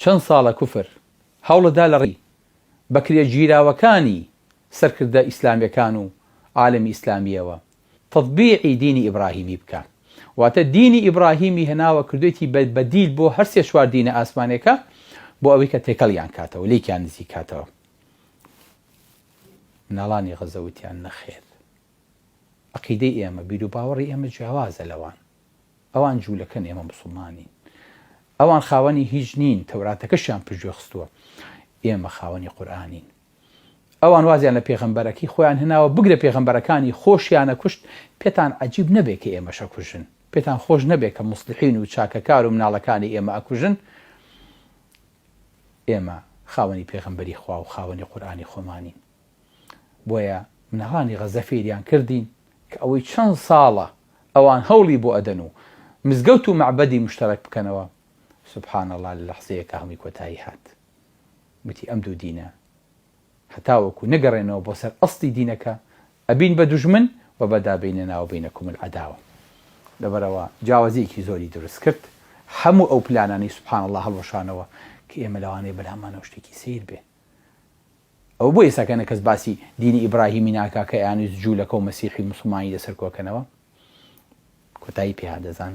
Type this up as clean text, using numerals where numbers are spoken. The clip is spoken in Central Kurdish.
چەند ساڵە کوفر هەوڵەدا لە ڕێی بەکرێ گیراوەکانی سەرکردە ئیسلامیەکان و عالەمی ئیسلامیەوە تەطبیعی دینی ئیبراهیمی بکات. واتە دینی ئیبراهیمی هێناوە کردوێتی بەدیل بۆ هەر سێ چوار دینە ئاسمانێکە بۆ ئەوەی کە تێکەڵیان کاتەوە لێکیان نزیک کاتەوە. مناڵانی غەزەوتیان نەخێر. عەقیدەی ئێمە بیر و باوەڕی ئێمە جیاوازە لەوان. ئەوان جوولەکەن، ئێمە موسڵمانین. ئەوان خاوەنی هیچ نین، تەوراتەکەشیان پژوێ خستووە. ئێمە خاوەنی قورئانین. ئەوان وازیان لە پێغەمبەرەکەی خۆیان هێناوە بگرە پێغەمبەرەکانی خۆشیانە کوشت. پێتان عەجیب نەبێت کە ئێمەشە کوژن، پێتان خۆش نەبێت کە موسڵحین و چاکەکار و مناڵەکانی ئێمە ئەکوژن. ئێمە خاوەنی پێغەمبەری خوا و خاوەنی قورئانی خۆمانین. بۆیە مناڵانی غەزە فێریان کردین کە ئەوەی چەند ساڵە ئەوان هەوڵی بۆ ئەدەن و مزگەوت و معبەدی مشتەرەک بکەنەوە. سوبحان الله لە لەحزەیەکە هەمووی کۆتایی هات. وتی ئەم دوو دینە هەتاوەکو نەگەڕێنەوە بۆ سەر ئەسڵی دینەکە ئەبین بە دوژمن و بەدا بینەناو بینەکم العەداوە. لەبەرەوە جیاوازیەکی زۆری دروست کرد. هەموو ئەو پلانانی سوبحان الله هەڵوەشانەوە کە ئێمە لەوانەیە بەلامانەوە شتێکی سیر بێ. ئەو بۆ ئێستاکەنە کەس باسی دینی ئیبراهیمی ناکا کە یانوس جوولەکە و مەسیحی موسڵمانی لەسەر کۆکەنەوە. کۆتایی پێهادەزان